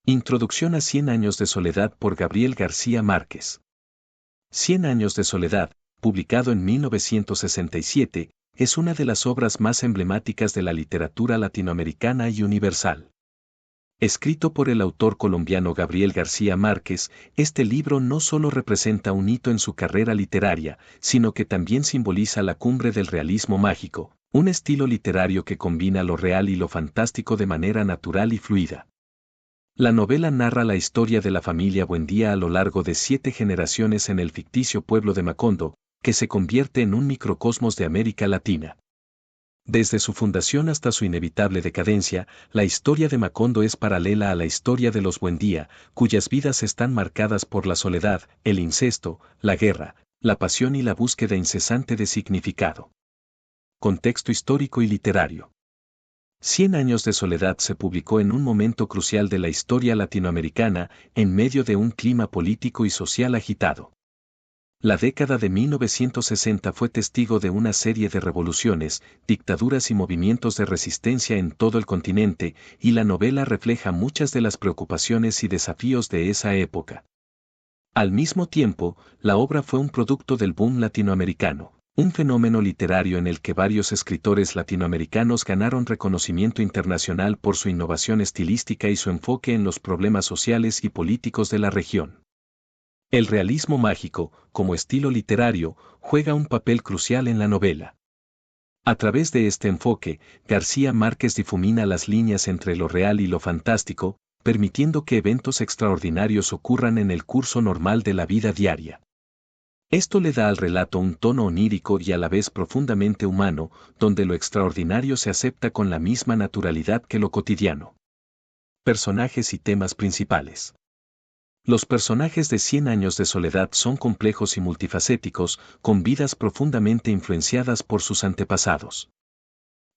Introducción a 100 años de soledad por Gabriel García Márquez. 100 años de soledad, publicado en 1967, es una de las obras más emblemáticas de la literatura latinoamericana y universal. Escrito por el autor colombiano Gabriel García Márquez, este libro no solo representa un hito en su carrera literaria, sino que también simboliza la cumbre del realismo mágico, un estilo literario que combina lo real y lo fantástico de manera natural y fluida. La novela narra la historia de la familia Buendía a lo largo de 7 generaciones en el ficticio pueblo de Macondo, que se convierte en un microcosmos de América Latina. Desde su fundación hasta su inevitable decadencia, la historia de Macondo es paralela a la historia de los Buendía, cuyas vidas están marcadas por la soledad, el incesto, la guerra, la pasión y la búsqueda incesante de significado. Contexto histórico y literario. 100 años de soledad se publicó en un momento crucial de la historia latinoamericana, en medio de un clima político y social agitado. La década de 1960 fue testigo de una serie de revoluciones, dictaduras y movimientos de resistencia en todo el continente, y la novela refleja muchas de las preocupaciones y desafíos de esa época. Al mismo tiempo, la obra fue un producto del boom latinoamericano, un fenómeno literario en el que varios escritores latinoamericanos ganaron reconocimiento internacional por su innovación estilística y su enfoque en los problemas sociales y políticos de la región. El realismo mágico, como estilo literario, juega un papel crucial en la novela. A través de este enfoque, García Márquez difumina las líneas entre lo real y lo fantástico, permitiendo que eventos extraordinarios ocurran en el curso normal de la vida diaria. Esto le da al relato un tono onírico y a la vez profundamente humano, donde lo extraordinario se acepta con la misma naturalidad que lo cotidiano. Personajes y temas principales. Los personajes de 100 años de soledad son complejos y multifacéticos, con vidas profundamente influenciadas por sus antepasados.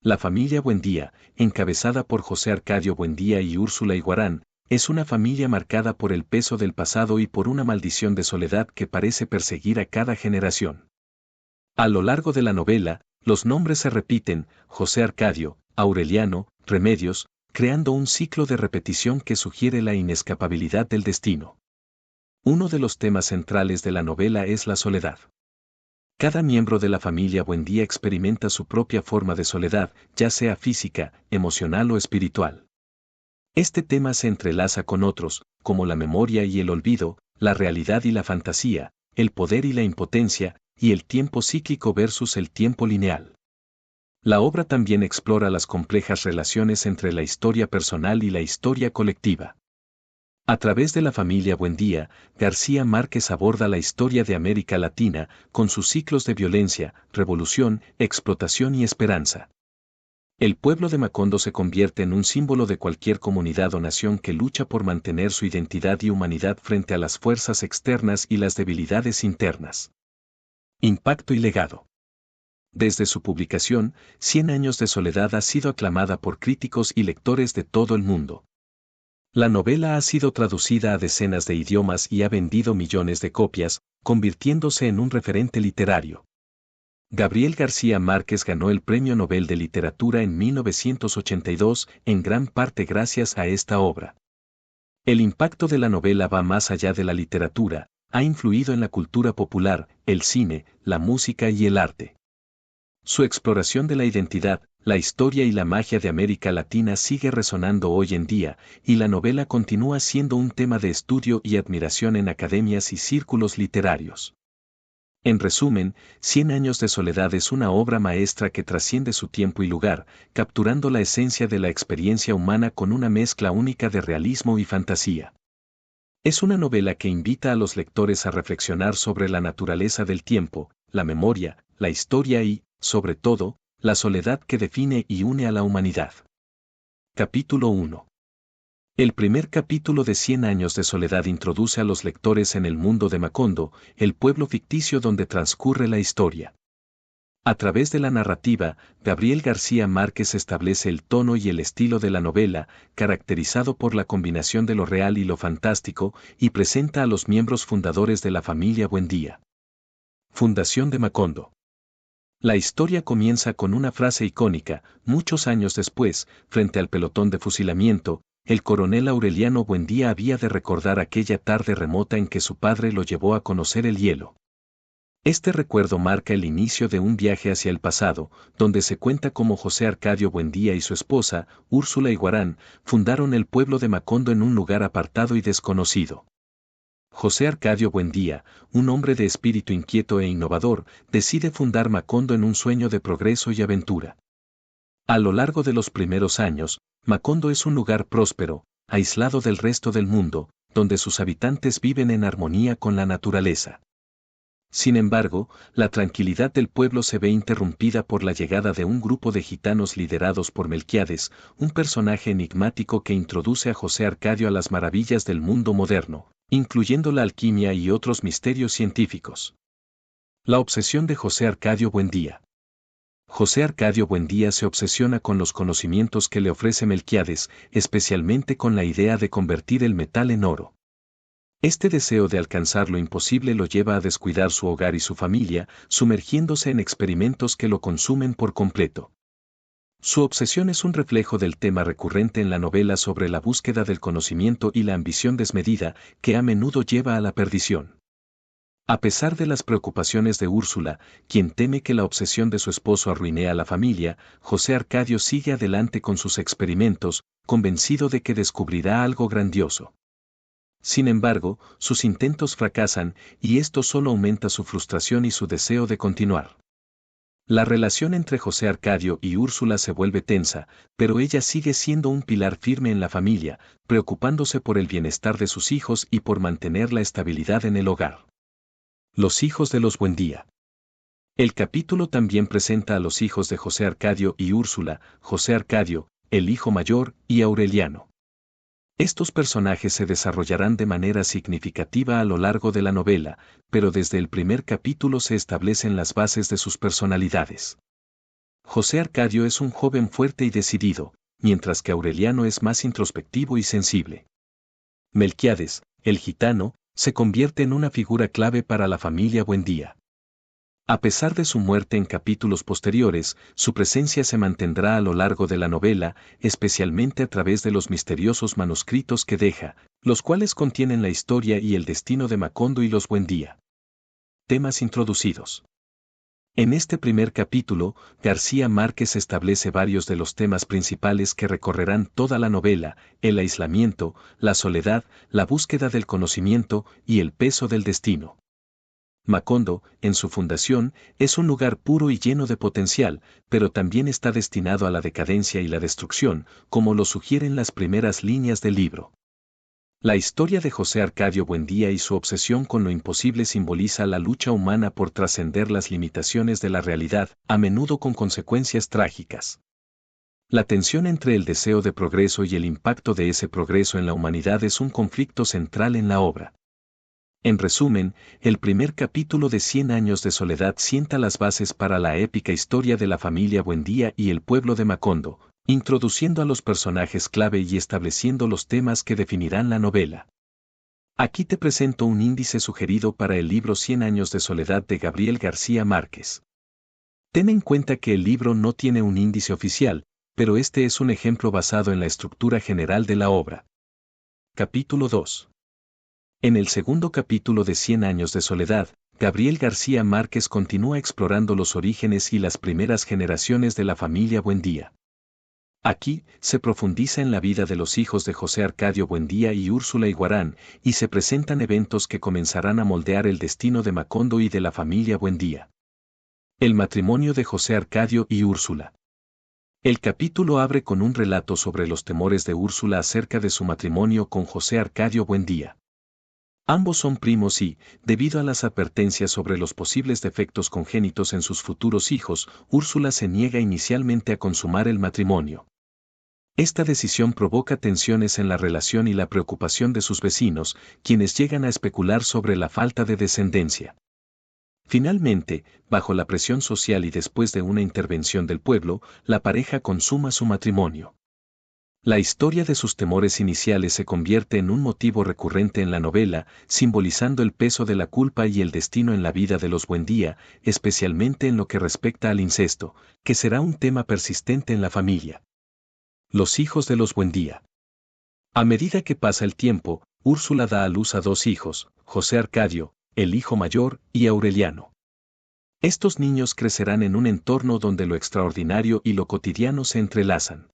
La familia Buendía, encabezada por José Arcadio Buendía y Úrsula Iguarán, es una familia marcada por el peso del pasado y por una maldición de soledad que parece perseguir a cada generación. A lo largo de la novela, los nombres se repiten: José Arcadio, Aureliano, Remedios, creando un ciclo de repetición que sugiere la inescapabilidad del destino. Uno de los temas centrales de la novela es la soledad. Cada miembro de la familia Buendía experimenta su propia forma de soledad, ya sea física, emocional o espiritual. Este tema se entrelaza con otros, como la memoria y el olvido, la realidad y la fantasía, el poder y la impotencia, y el tiempo cíclico versus el tiempo lineal. La obra también explora las complejas relaciones entre la historia personal y la historia colectiva. A través de la familia Buendía, García Márquez aborda la historia de América Latina, con sus ciclos de violencia, revolución, explotación y esperanza. El pueblo de Macondo se convierte en un símbolo de cualquier comunidad o nación que lucha por mantener su identidad y humanidad frente a las fuerzas externas y las debilidades internas. Impacto y legado. Desde su publicación, 100 años de soledad ha sido aclamada por críticos y lectores de todo el mundo. La novela ha sido traducida a decenas de idiomas y ha vendido millones de copias, convirtiéndose en un referente literario. Gabriel García Márquez ganó el Premio Nobel de Literatura en 1982, en gran parte gracias a esta obra. El impacto de la novela va más allá de la literatura, ha influido en la cultura popular, el cine, la música y el arte. Su exploración de la identidad, la historia y la magia de América Latina sigue resonando hoy en día, y la novela continúa siendo un tema de estudio y admiración en academias y círculos literarios. En resumen, 100 años de soledad es una obra maestra que trasciende su tiempo y lugar, capturando la esencia de la experiencia humana con una mezcla única de realismo y fantasía. Es una novela que invita a los lectores a reflexionar sobre la naturaleza del tiempo, la memoria, la historia y, sobre todo, la soledad que define y une a la humanidad. Capítulo 1. El primer capítulo de 100 años de soledad introduce a los lectores en el mundo de Macondo, el pueblo ficticio donde transcurre la historia. A través de la narrativa, Gabriel García Márquez establece el tono y el estilo de la novela, caracterizado por la combinación de lo real y lo fantástico, y presenta a los miembros fundadores de la familia Buendía. Fundación de Macondo. La historia comienza con una frase icónica: muchos años después, frente al pelotón de fusilamiento, el coronel Aureliano Buendía había de recordar aquella tarde remota en que su padre lo llevó a conocer el hielo. Este recuerdo marca el inicio de un viaje hacia el pasado, donde se cuenta cómo José Arcadio Buendía y su esposa, Úrsula Iguarán, fundaron el pueblo de Macondo en un lugar apartado y desconocido. José Arcadio Buendía, un hombre de espíritu inquieto e innovador, decide fundar Macondo en un sueño de progreso y aventura. A lo largo de los primeros años, Macondo es un lugar próspero, aislado del resto del mundo, donde sus habitantes viven en armonía con la naturaleza. Sin embargo, la tranquilidad del pueblo se ve interrumpida por la llegada de un grupo de gitanos liderados por Melquiades, un personaje enigmático que introduce a José Arcadio a las maravillas del mundo moderno, incluyendo la alquimia y otros misterios científicos. La obsesión de José Arcadio Buendía. José Arcadio Buendía se obsesiona con los conocimientos que le ofrece Melquiades, especialmente con la idea de convertir el metal en oro. Este deseo de alcanzar lo imposible lo lleva a descuidar su hogar y su familia, sumergiéndose en experimentos que lo consumen por completo. Su obsesión es un reflejo del tema recurrente en la novela sobre la búsqueda del conocimiento y la ambición desmedida, que a menudo lleva a la perdición. A pesar de las preocupaciones de Úrsula, quien teme que la obsesión de su esposo arruine a la familia, José Arcadio sigue adelante con sus experimentos, convencido de que descubrirá algo grandioso. Sin embargo, sus intentos fracasan, y esto solo aumenta su frustración y su deseo de continuar. La relación entre José Arcadio y Úrsula se vuelve tensa, pero ella sigue siendo un pilar firme en la familia, preocupándose por el bienestar de sus hijos y por mantener la estabilidad en el hogar. Los hijos de los Buendía. El capítulo también presenta a los hijos de José Arcadio y Úrsula, José Arcadio, el hijo mayor, y Aureliano. Estos personajes se desarrollarán de manera significativa a lo largo de la novela, pero desde el primer capítulo se establecen las bases de sus personalidades. José Arcadio es un joven fuerte y decidido, mientras que Aureliano es más introspectivo y sensible. Melquiades, el gitano, se convierte en una figura clave para la familia Buendía. A pesar de su muerte en capítulos posteriores, su presencia se mantendrá a lo largo de la novela, especialmente a través de los misteriosos manuscritos que deja, los cuales contienen la historia y el destino de Macondo y los Buendía. Temas introducidos. En este primer capítulo, García Márquez establece varios de los temas principales que recorrerán toda la novela: el aislamiento, la soledad, la búsqueda del conocimiento y el peso del destino. Macondo, en su fundación, es un lugar puro y lleno de potencial, pero también está destinado a la decadencia y la destrucción, como lo sugieren las primeras líneas del libro. La historia de José Arcadio Buendía y su obsesión con lo imposible simboliza la lucha humana por trascender las limitaciones de la realidad, a menudo con consecuencias trágicas. La tensión entre el deseo de progreso y el impacto de ese progreso en la humanidad es un conflicto central en la obra. En resumen, el primer capítulo de 100 años de soledad sienta las bases para la épica historia de la familia Buendía y el pueblo de Macondo, introduciendo a los personajes clave y estableciendo los temas que definirán la novela. Aquí te presento un índice sugerido para el libro 100 años de soledad de Gabriel García Márquez. Ten en cuenta que el libro no tiene un índice oficial, pero este es un ejemplo basado en la estructura general de la obra. Capítulo 2. En el segundo capítulo de 100 años de soledad, Gabriel García Márquez continúa explorando los orígenes y las primeras generaciones de la familia Buendía. Aquí, se profundiza en la vida de los hijos de José Arcadio Buendía y Úrsula Iguarán, y se presentan eventos que comenzarán a moldear el destino de Macondo y de la familia Buendía. El matrimonio de José Arcadio y Úrsula. El capítulo abre con un relato sobre los temores de Úrsula acerca de su matrimonio con José Arcadio Buendía. Ambos son primos y, debido a las advertencias sobre los posibles defectos congénitos en sus futuros hijos, Úrsula se niega inicialmente a consumar el matrimonio. Esta decisión provoca tensiones en la relación y la preocupación de sus vecinos, quienes llegan a especular sobre la falta de descendencia. Finalmente, bajo la presión social y después de una intervención del pueblo, la pareja consuma su matrimonio. La historia de sus temores iniciales se convierte en un motivo recurrente en la novela, simbolizando el peso de la culpa y el destino en la vida de los Buendía, especialmente en lo que respecta al incesto, que será un tema persistente en la familia. Los hijos de los Buendía. A medida que pasa el tiempo, Úrsula da a luz a dos hijos, José Arcadio, el hijo mayor, y Aureliano. Estos niños crecerán en un entorno donde lo extraordinario y lo cotidiano se entrelazan.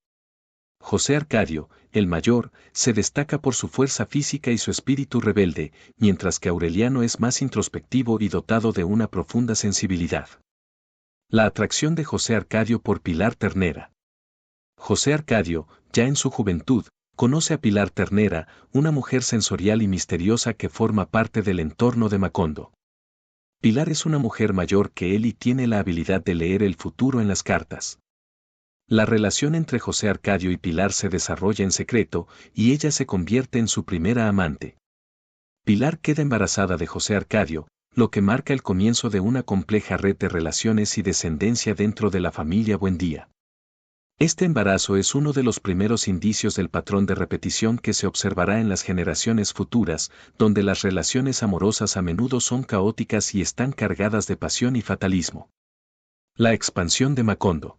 José Arcadio, el mayor, se destaca por su fuerza física y su espíritu rebelde, mientras que Aureliano es más introspectivo y dotado de una profunda sensibilidad. La atracción de José Arcadio por Pilar Ternera. José Arcadio, ya en su juventud, conoce a Pilar Ternera, una mujer sensorial y misteriosa que forma parte del entorno de Macondo. Pilar es una mujer mayor que él y tiene la habilidad de leer el futuro en las cartas. La relación entre José Arcadio y Pilar se desarrolla en secreto, y ella se convierte en su primera amante. Pilar queda embarazada de José Arcadio, lo que marca el comienzo de una compleja red de relaciones y descendencia dentro de la familia Buendía. Este embarazo es uno de los primeros indicios del patrón de repetición que se observará en las generaciones futuras, donde las relaciones amorosas a menudo son caóticas y están cargadas de pasión y fatalismo. La expansión de Macondo.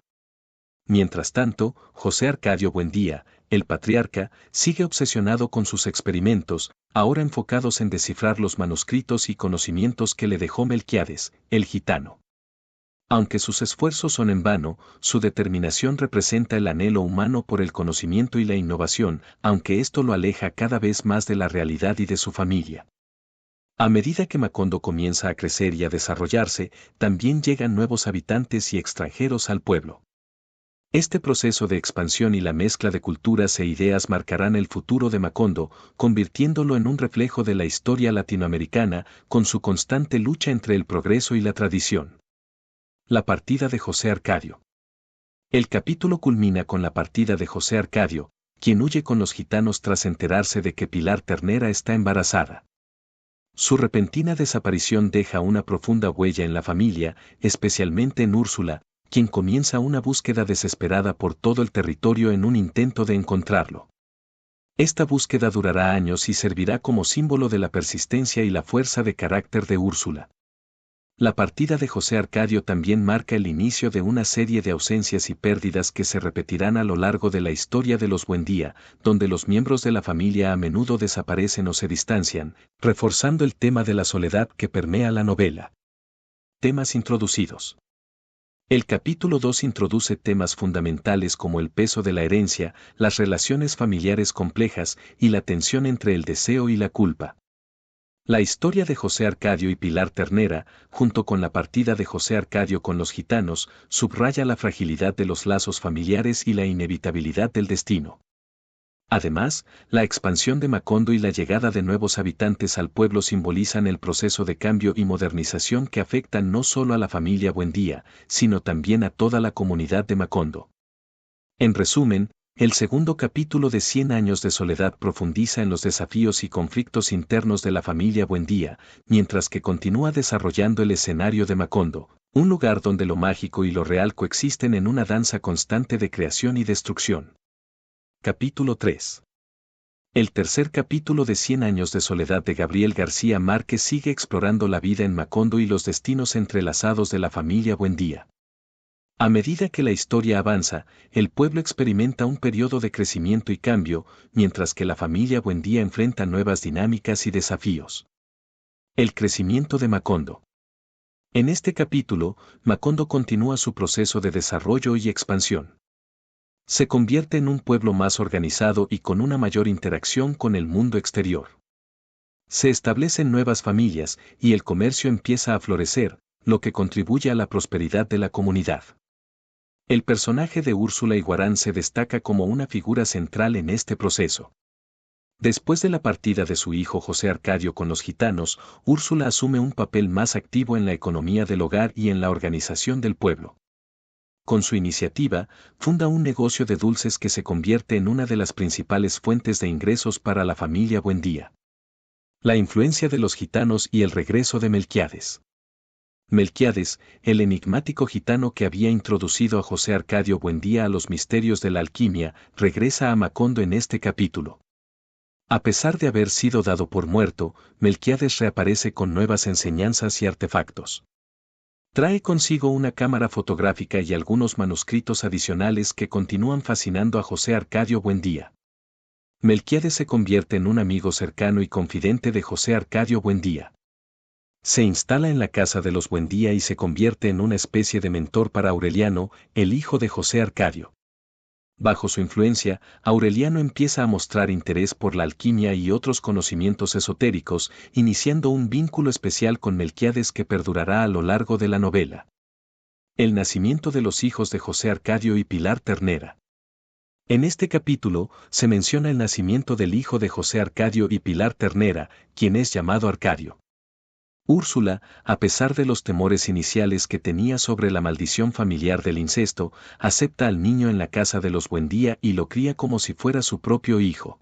Mientras tanto, José Arcadio Buendía, el patriarca, sigue obsesionado con sus experimentos, ahora enfocados en descifrar los manuscritos y conocimientos que le dejó Melquiades, el gitano. Aunque sus esfuerzos son en vano, su determinación representa el anhelo humano por el conocimiento y la innovación, aunque esto lo aleja cada vez más de la realidad y de su familia. A medida que Macondo comienza a crecer y a desarrollarse, también llegan nuevos habitantes y extranjeros al pueblo. Este proceso de expansión y la mezcla de culturas e ideas marcarán el futuro de Macondo, convirtiéndolo en un reflejo de la historia latinoamericana, con su constante lucha entre el progreso y la tradición. La partida de José Arcadio. El capítulo culmina con la partida de José Arcadio, quien huye con los gitanos tras enterarse de que Pilar Ternera está embarazada. Su repentina desaparición deja una profunda huella en la familia, especialmente en Úrsula, quien comienza una búsqueda desesperada por todo el territorio en un intento de encontrarlo. Esta búsqueda durará años y servirá como símbolo de la persistencia y la fuerza de carácter de Úrsula. La partida de José Arcadio también marca el inicio de una serie de ausencias y pérdidas que se repetirán a lo largo de la historia de los Buendía, donde los miembros de la familia a menudo desaparecen o se distancian, reforzando el tema de la soledad que permea la novela. Temas introducidos. El capítulo 2 introduce temas fundamentales como el peso de la herencia, las relaciones familiares complejas y la tensión entre el deseo y la culpa. La historia de José Arcadio y Pilar Ternera, junto con la partida de José Arcadio con los gitanos, subraya la fragilidad de los lazos familiares y la inevitabilidad del destino. Además, la expansión de Macondo y la llegada de nuevos habitantes al pueblo simbolizan el proceso de cambio y modernización que afectan no solo a la familia Buendía, sino también a toda la comunidad de Macondo. En resumen, el segundo capítulo de 100 años de soledad profundiza en los desafíos y conflictos internos de la familia Buendía, mientras que continúa desarrollando el escenario de Macondo, un lugar donde lo mágico y lo real coexisten en una danza constante de creación y destrucción. Capítulo 3. El tercer capítulo de 100 años de soledad de Gabriel García Márquez sigue explorando la vida en Macondo y los destinos entrelazados de la familia Buendía. A medida que la historia avanza, el pueblo experimenta un periodo de crecimiento y cambio, mientras que la familia Buendía enfrenta nuevas dinámicas y desafíos. El crecimiento de Macondo. En este capítulo, Macondo continúa su proceso de desarrollo y expansión. Se convierte en un pueblo más organizado y con una mayor interacción con el mundo exterior. Se establecen nuevas familias y el comercio empieza a florecer, lo que contribuye a la prosperidad de la comunidad. El personaje de Úrsula Iguarán se destaca como una figura central en este proceso. Después de la partida de su hijo José Arcadio con los gitanos, Úrsula asume un papel más activo en la economía del hogar y en la organización del pueblo. Con su iniciativa, funda un negocio de dulces que se convierte en una de las principales fuentes de ingresos para la familia Buendía. La influencia de los gitanos y el regreso de Melquiades. Melquiades, el enigmático gitano que había introducido a José Arcadio Buendía a los misterios de la alquimia, regresa a Macondo en este capítulo. A pesar de haber sido dado por muerto, Melquiades reaparece con nuevas enseñanzas y artefactos. Trae consigo una cámara fotográfica y algunos manuscritos adicionales que continúan fascinando a José Arcadio Buendía. Melquiades se convierte en un amigo cercano y confidente de José Arcadio Buendía. Se instala en la casa de los Buendía y se convierte en una especie de mentor para Aureliano, el hijo de José Arcadio. Bajo su influencia, Aureliano empieza a mostrar interés por la alquimia y otros conocimientos esotéricos, iniciando un vínculo especial con Melquiades que perdurará a lo largo de la novela. El nacimiento de los hijos de José Arcadio y Pilar Ternera. En este capítulo, se menciona el nacimiento del hijo de José Arcadio y Pilar Ternera, quien es llamado Arcadio. Úrsula, a pesar de los temores iniciales que tenía sobre la maldición familiar del incesto, acepta al niño en la casa de los Buendía y lo cría como si fuera su propio hijo.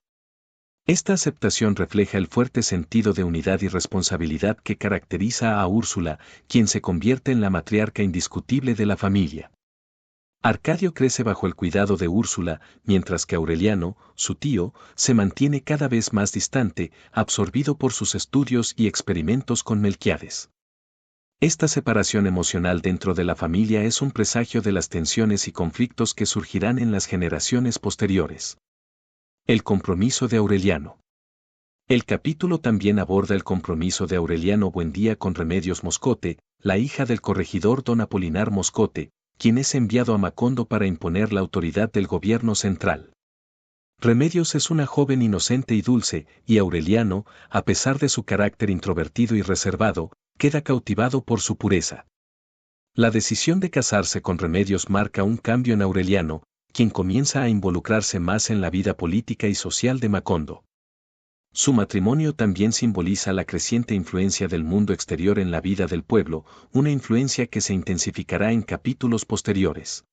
Esta aceptación refleja el fuerte sentido de unidad y responsabilidad que caracteriza a Úrsula, quien se convierte en la matriarca indiscutible de la familia. Arcadio crece bajo el cuidado de Úrsula, mientras que Aureliano, su tío, se mantiene cada vez más distante, absorbido por sus estudios y experimentos con Melquiades. Esta separación emocional dentro de la familia es un presagio de las tensiones y conflictos que surgirán en las generaciones posteriores. El compromiso de Aureliano. El capítulo también aborda el compromiso de Aureliano Buendía con Remedios Moscote, la hija del corregidor don Apolinar Moscote, quien es enviado a Macondo para imponer la autoridad del gobierno central. Remedios es una joven inocente y dulce, y Aureliano, a pesar de su carácter introvertido y reservado, queda cautivado por su pureza. La decisión de casarse con Remedios marca un cambio en Aureliano, quien comienza a involucrarse más en la vida política y social de Macondo. Su matrimonio también simboliza la creciente influencia del mundo exterior en la vida del pueblo, una influencia que se intensificará en capítulos posteriores.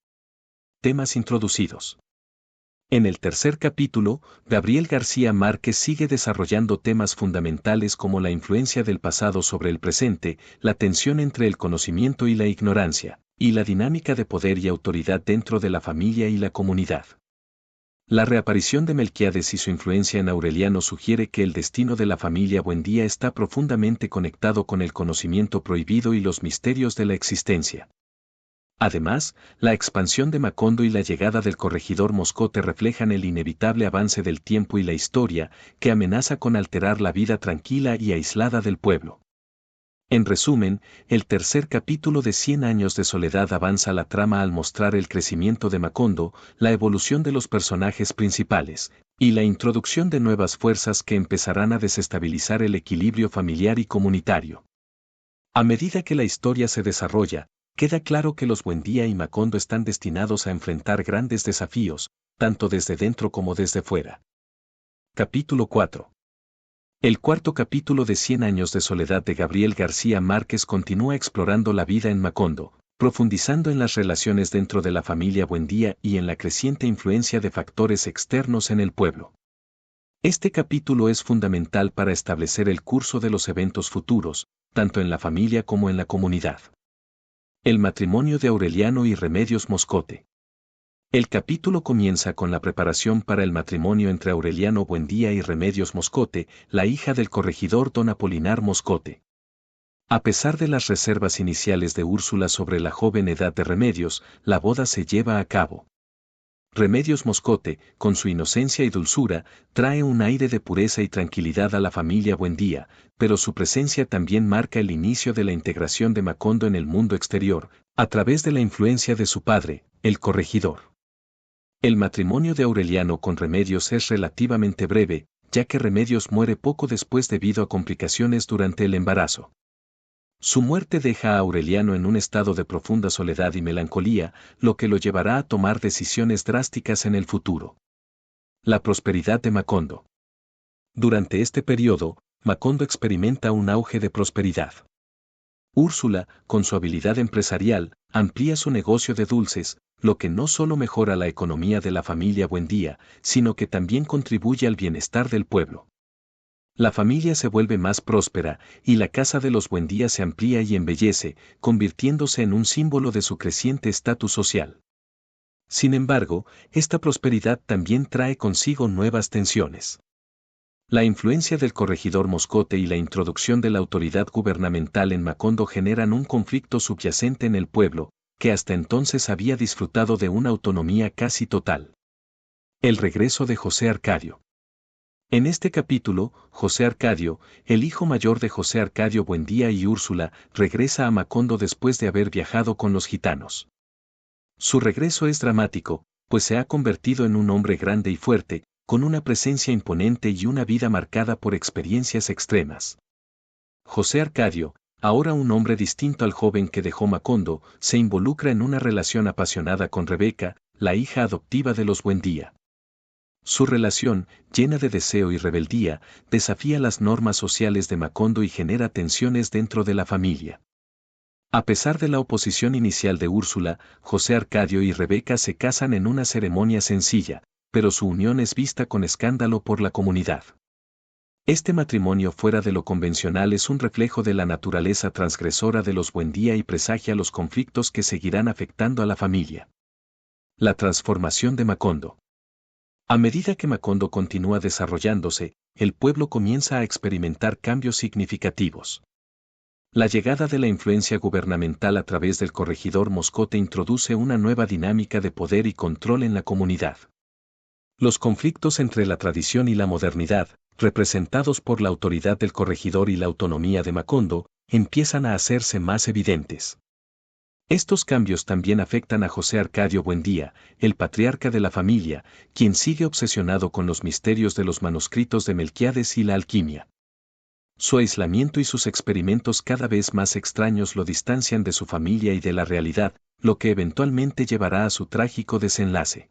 Temas introducidos. En el tercer capítulo, Gabriel García Márquez sigue desarrollando temas fundamentales como la influencia del pasado sobre el presente, la tensión entre el conocimiento y la ignorancia, y la dinámica de poder y autoridad dentro de la familia y la comunidad. La reaparición de Melquiades y su influencia en Aureliano sugiere que el destino de la familia Buendía está profundamente conectado con el conocimiento prohibido y los misterios de la existencia. Además, la expansión de Macondo y la llegada del corregidor Moscote reflejan el inevitable avance del tiempo y la historia, que amenaza con alterar la vida tranquila y aislada del pueblo. En resumen, el tercer capítulo de 100 años de soledad avanza la trama al mostrar el crecimiento de Macondo, la evolución de los personajes principales, y la introducción de nuevas fuerzas que empezarán a desestabilizar el equilibrio familiar y comunitario. A medida que la historia se desarrolla, queda claro que los Buendía y Macondo están destinados a enfrentar grandes desafíos, tanto desde dentro como desde fuera. Capítulo 4. El cuarto capítulo de 100 años de soledad de Gabriel García Márquez continúa explorando la vida en Macondo, profundizando en las relaciones dentro de la familia Buendía y en la creciente influencia de factores externos en el pueblo. Este capítulo es fundamental para establecer el curso de los eventos futuros, tanto en la familia como en la comunidad. El matrimonio de Aureliano y Remedios Moscote. El capítulo comienza con la preparación para el matrimonio entre Aureliano Buendía y Remedios Moscote, la hija del corregidor don Apolinar Moscote. A pesar de las reservas iniciales de Úrsula sobre la joven edad de Remedios, la boda se lleva a cabo. Remedios Moscote, con su inocencia y dulzura, trae un aire de pureza y tranquilidad a la familia Buendía, pero su presencia también marca el inicio de la integración de Macondo en el mundo exterior, a través de la influencia de su padre, el corregidor. El matrimonio de Aureliano con Remedios es relativamente breve, ya que Remedios muere poco después debido a complicaciones durante el embarazo. Su muerte deja a Aureliano en un estado de profunda soledad y melancolía, lo que lo llevará a tomar decisiones drásticas en el futuro. La prosperidad de Macondo. Durante este periodo, Macondo experimenta un auge de prosperidad. Úrsula, con su habilidad empresarial, amplía su negocio de dulces, lo que no solo mejora la economía de la familia Buendía, sino que también contribuye al bienestar del pueblo. La familia se vuelve más próspera, y la casa de los Buendía se amplía y embellece, convirtiéndose en un símbolo de su creciente estatus social. Sin embargo, esta prosperidad también trae consigo nuevas tensiones. La influencia del corregidor Moscote y la introducción de la autoridad gubernamental en Macondo generan un conflicto subyacente en el pueblo, que hasta entonces había disfrutado de una autonomía casi total. El regreso de José Arcadio. En este capítulo, José Arcadio, el hijo mayor de José Arcadio Buendía y Úrsula, regresa a Macondo después de haber viajado con los gitanos. Su regreso es dramático, pues se ha convertido en un hombre grande y fuerte, con una presencia imponente y una vida marcada por experiencias extremas. José Arcadio, ahora un hombre distinto al joven que dejó Macondo, se involucra en una relación apasionada con Rebeca, la hija adoptiva de los Buendía. Su relación, llena de deseo y rebeldía, desafía las normas sociales de Macondo y genera tensiones dentro de la familia. A pesar de la oposición inicial de Úrsula, José Arcadio y Rebeca se casan en una ceremonia sencilla, pero su unión es vista con escándalo por la comunidad. Este matrimonio fuera de lo convencional es un reflejo de la naturaleza transgresora de los Buendía y presagia los conflictos que seguirán afectando a la familia. La transformación de Macondo. A medida que Macondo continúa desarrollándose, el pueblo comienza a experimentar cambios significativos. La llegada de la influencia gubernamental a través del corregidor Moscote introduce una nueva dinámica de poder y control en la comunidad. Los conflictos entre la tradición y la modernidad, representados por la autoridad del corregidor y la autonomía de Macondo, empiezan a hacerse más evidentes. Estos cambios también afectan a José Arcadio Buendía, el patriarca de la familia, quien sigue obsesionado con los misterios de los manuscritos de Melquíades y la alquimia. Su aislamiento y sus experimentos cada vez más extraños lo distancian de su familia y de la realidad, lo que eventualmente llevará a su trágico desenlace.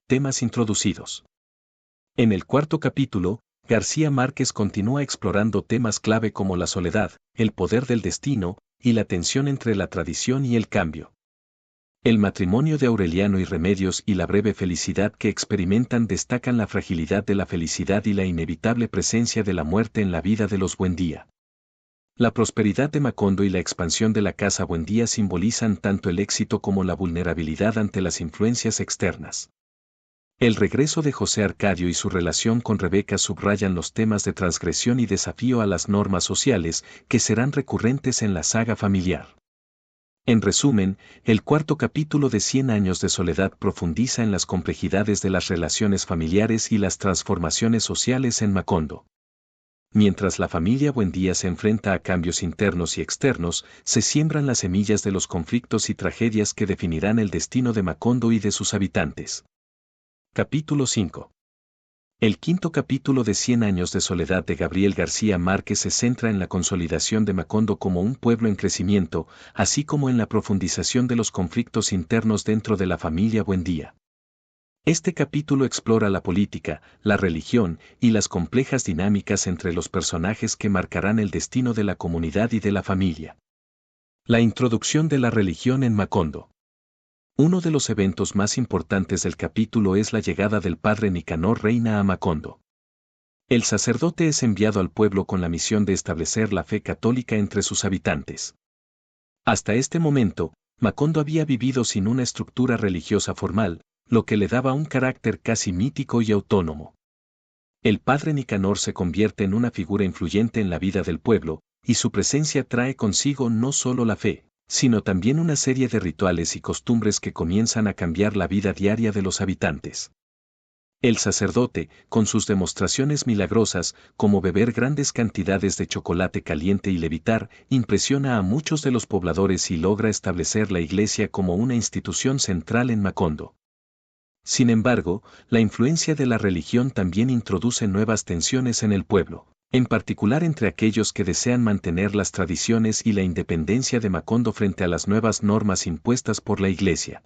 Temas introducidos. En el cuarto capítulo, García Márquez continúa explorando temas clave como la soledad, el poder del destino, y la tensión entre la tradición y el cambio. El matrimonio de Aureliano y Remedios y la breve felicidad que experimentan destacan la fragilidad de la felicidad y la inevitable presencia de la muerte en la vida de los Buendía. La prosperidad de Macondo y la expansión de la casa Buendía simbolizan tanto el éxito como la vulnerabilidad ante las influencias externas. El regreso de José Arcadio y su relación con Rebeca subrayan los temas de transgresión y desafío a las normas sociales que serán recurrentes en la saga familiar. En resumen, el cuarto capítulo de 100 años de soledad profundiza en las complejidades de las relaciones familiares y las transformaciones sociales en Macondo. Mientras la familia Buendía se enfrenta a cambios internos y externos, se siembran las semillas de los conflictos y tragedias que definirán el destino de Macondo y de sus habitantes. Capítulo 5. El quinto capítulo de 100 años de soledad de Gabriel García Márquez se centra en la consolidación de Macondo como un pueblo en crecimiento, así como en la profundización de los conflictos internos dentro de la familia Buendía. Este capítulo explora la política, la religión y las complejas dinámicas entre los personajes que marcarán el destino de la comunidad y de la familia. La introducción de la religión en Macondo. Uno de los eventos más importantes del capítulo es la llegada del padre Nicanor Reina a Macondo. El sacerdote es enviado al pueblo con la misión de establecer la fe católica entre sus habitantes. Hasta este momento, Macondo había vivido sin una estructura religiosa formal, lo que le daba un carácter casi mítico y autónomo. El padre Nicanor se convierte en una figura influyente en la vida del pueblo, y su presencia trae consigo no solo la fe, sino también una serie de rituales y costumbres que comienzan a cambiar la vida diaria de los habitantes. El sacerdote, con sus demostraciones milagrosas, como beber grandes cantidades de chocolate caliente y levitar, impresiona a muchos de los pobladores y logra establecer la iglesia como una institución central en Macondo. Sin embargo, la influencia de la religión también introduce nuevas tensiones en el pueblo, en particular entre aquellos que desean mantener las tradiciones y la independencia de Macondo frente a las nuevas normas impuestas por la Iglesia.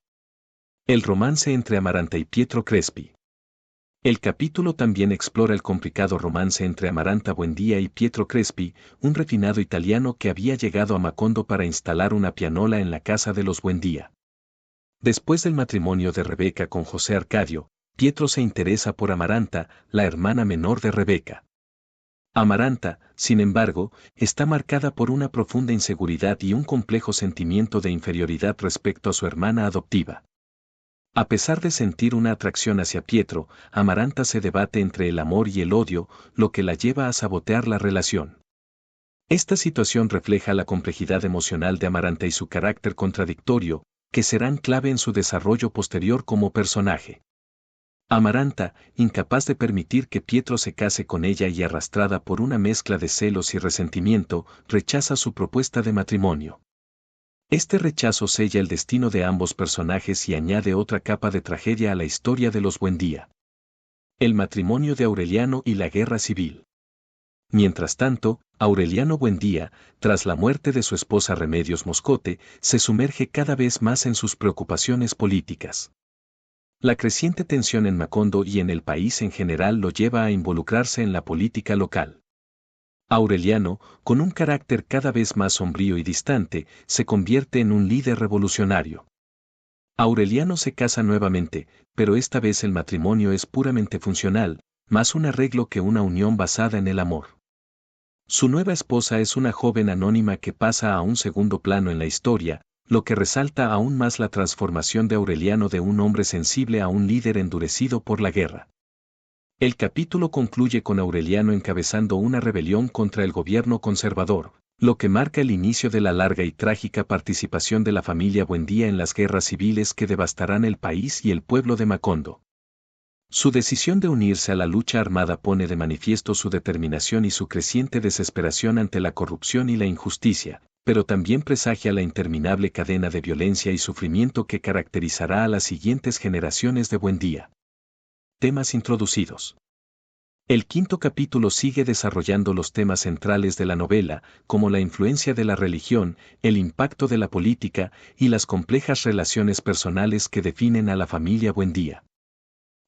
El romance entre Amaranta y Pietro Crespi. El capítulo también explora el complicado romance entre Amaranta Buendía y Pietro Crespi, un refinado italiano que había llegado a Macondo para instalar una pianola en la casa de los Buendía. Después del matrimonio de Rebeca con José Arcadio, Pietro se interesa por Amaranta, la hermana menor de Rebeca. Amaranta, sin embargo, está marcada por una profunda inseguridad y un complejo sentimiento de inferioridad respecto a su hermana adoptiva. A pesar de sentir una atracción hacia Pietro, Amaranta se debate entre el amor y el odio, lo que la lleva a sabotear la relación. Esta situación refleja la complejidad emocional de Amaranta y su carácter contradictorio, que serán clave en su desarrollo posterior como personaje. Amaranta, incapaz de permitir que Pietro se case con ella y arrastrada por una mezcla de celos y resentimiento, rechaza su propuesta de matrimonio. Este rechazo sella el destino de ambos personajes y añade otra capa de tragedia a la historia de los Buendía. El matrimonio de Aureliano y la guerra civil. Mientras tanto, Aureliano Buendía, tras la muerte de su esposa Remedios Moscote, se sumerge cada vez más en sus preocupaciones políticas. La creciente tensión en Macondo y en el país en general lo lleva a involucrarse en la política local. Aureliano, con un carácter cada vez más sombrío y distante, se convierte en un líder revolucionario. Aureliano se casa nuevamente, pero esta vez el matrimonio es puramente funcional, más un arreglo que una unión basada en el amor. Su nueva esposa es una joven anónima que pasa a un segundo plano en la historia, lo que resalta aún más la transformación de Aureliano de un hombre sensible a un líder endurecido por la guerra. El capítulo concluye con Aureliano encabezando una rebelión contra el gobierno conservador, lo que marca el inicio de la larga y trágica participación de la familia Buendía en las guerras civiles que devastarán el país y el pueblo de Macondo. Su decisión de unirse a la lucha armada pone de manifiesto su determinación y su creciente desesperación ante la corrupción y la injusticia, pero también presagia la interminable cadena de violencia y sufrimiento que caracterizará a las siguientes generaciones de Buendía. Temas introducidos. El quinto capítulo sigue desarrollando los temas centrales de la novela, como la influencia de la religión, el impacto de la política y las complejas relaciones personales que definen a la familia Buendía.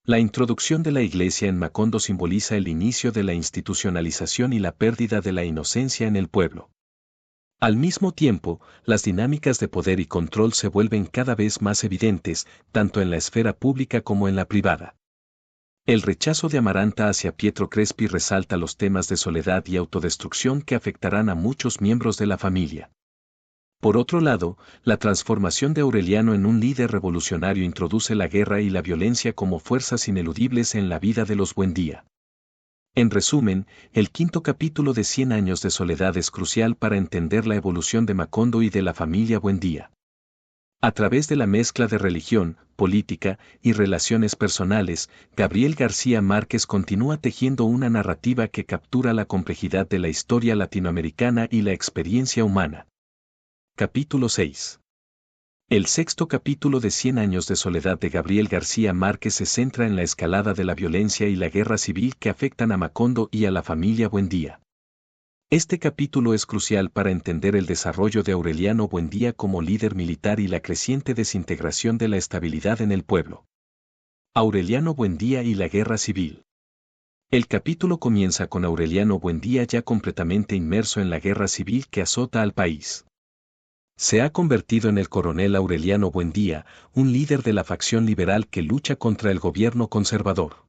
La introducción de la iglesia en Macondo simboliza el inicio de la institucionalización y la pérdida de la inocencia en el pueblo. Al mismo tiempo, las dinámicas de poder y control se vuelven cada vez más evidentes, tanto en la esfera pública como en la privada. El rechazo de Amaranta hacia Pietro Crespi resalta los temas de soledad y autodestrucción que afectarán a muchos miembros de la familia. Por otro lado, la transformación de Aureliano en un líder revolucionario introduce la guerra y la violencia como fuerzas ineludibles en la vida de los Buendía. En resumen, el quinto capítulo de 100 años de soledad es crucial para entender la evolución de Macondo y de la familia Buendía. A través de la mezcla de religión, política y relaciones personales, Gabriel García Márquez continúa tejiendo una narrativa que captura la complejidad de la historia latinoamericana y la experiencia humana. Capítulo 6. El sexto capítulo de 100 años de soledad de Gabriel García Márquez se centra en la escalada de la violencia y la guerra civil que afectan a Macondo y a la familia Buendía. Este capítulo es crucial para entender el desarrollo de Aureliano Buendía como líder militar y la creciente desintegración de la estabilidad en el pueblo. Aureliano Buendía y la guerra civil. El capítulo comienza con Aureliano Buendía ya completamente inmerso en la guerra civil que azota al país. Se ha convertido en el coronel Aureliano Buendía, un líder de la facción liberal que lucha contra el gobierno conservador.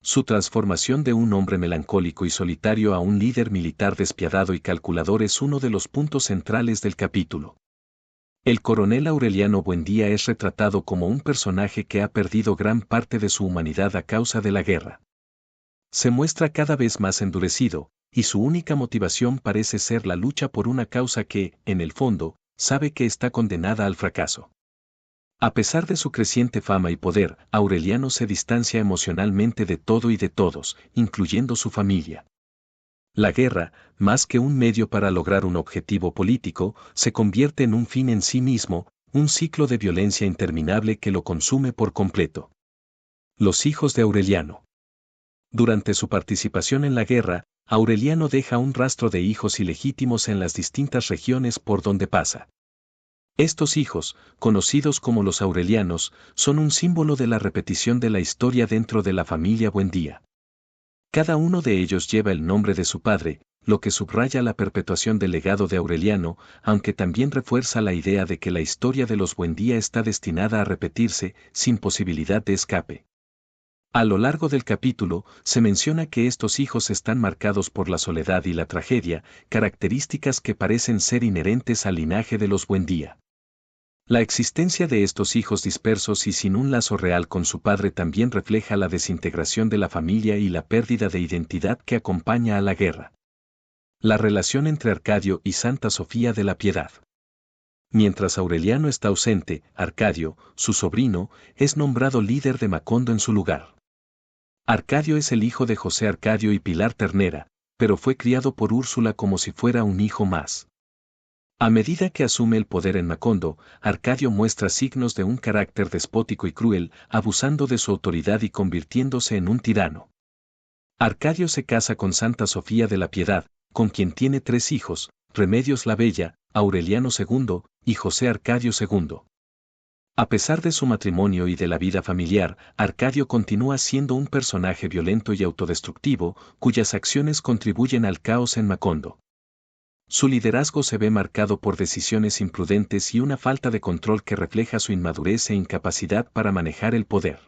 Su transformación de un hombre melancólico y solitario a un líder militar despiadado y calculador es uno de los puntos centrales del capítulo. El coronel Aureliano Buendía es retratado como un personaje que ha perdido gran parte de su humanidad a causa de la guerra. Se muestra cada vez más endurecido, y su única motivación parece ser la lucha por una causa que, en el fondo, sabe que está condenada al fracaso. A pesar de su creciente fama y poder, Aureliano se distancia emocionalmente de todo y de todos, incluyendo su familia. La guerra, más que un medio para lograr un objetivo político, se convierte en un fin en sí mismo, un ciclo de violencia interminable que lo consume por completo. Los hijos de Aureliano. Durante su participación en la guerra, Aureliano deja un rastro de hijos ilegítimos en las distintas regiones por donde pasa. Estos hijos, conocidos como los Aurelianos, son un símbolo de la repetición de la historia dentro de la familia Buendía. Cada uno de ellos lleva el nombre de su padre, lo que subraya la perpetuación del legado de Aureliano, aunque también refuerza la idea de que la historia de los Buendía está destinada a repetirse, sin posibilidad de escape. A lo largo del capítulo, se menciona que estos hijos están marcados por la soledad y la tragedia, características que parecen ser inherentes al linaje de los Buendía. La existencia de estos hijos dispersos y sin un lazo real con su padre también refleja la desintegración de la familia y la pérdida de identidad que acompaña a la guerra. La relación entre Arcadio y Santa Sofía de la Piedad. Mientras Aureliano está ausente, Arcadio, su sobrino, es nombrado líder de Macondo en su lugar. Arcadio es el hijo de José Arcadio y Pilar Ternera, pero fue criado por Úrsula como si fuera un hijo más. A medida que asume el poder en Macondo, Arcadio muestra signos de un carácter despótico y cruel, abusando de su autoridad y convirtiéndose en un tirano. Arcadio se casa con Santa Sofía de la Piedad, con quien tiene 3 hijos, Remedios la Bella, Aureliano II, y José Arcadio II. A pesar de su matrimonio y de la vida familiar, Arcadio continúa siendo un personaje violento y autodestructivo, cuyas acciones contribuyen al caos en Macondo. Su liderazgo se ve marcado por decisiones imprudentes y una falta de control que refleja su inmadurez e incapacidad para manejar el poder.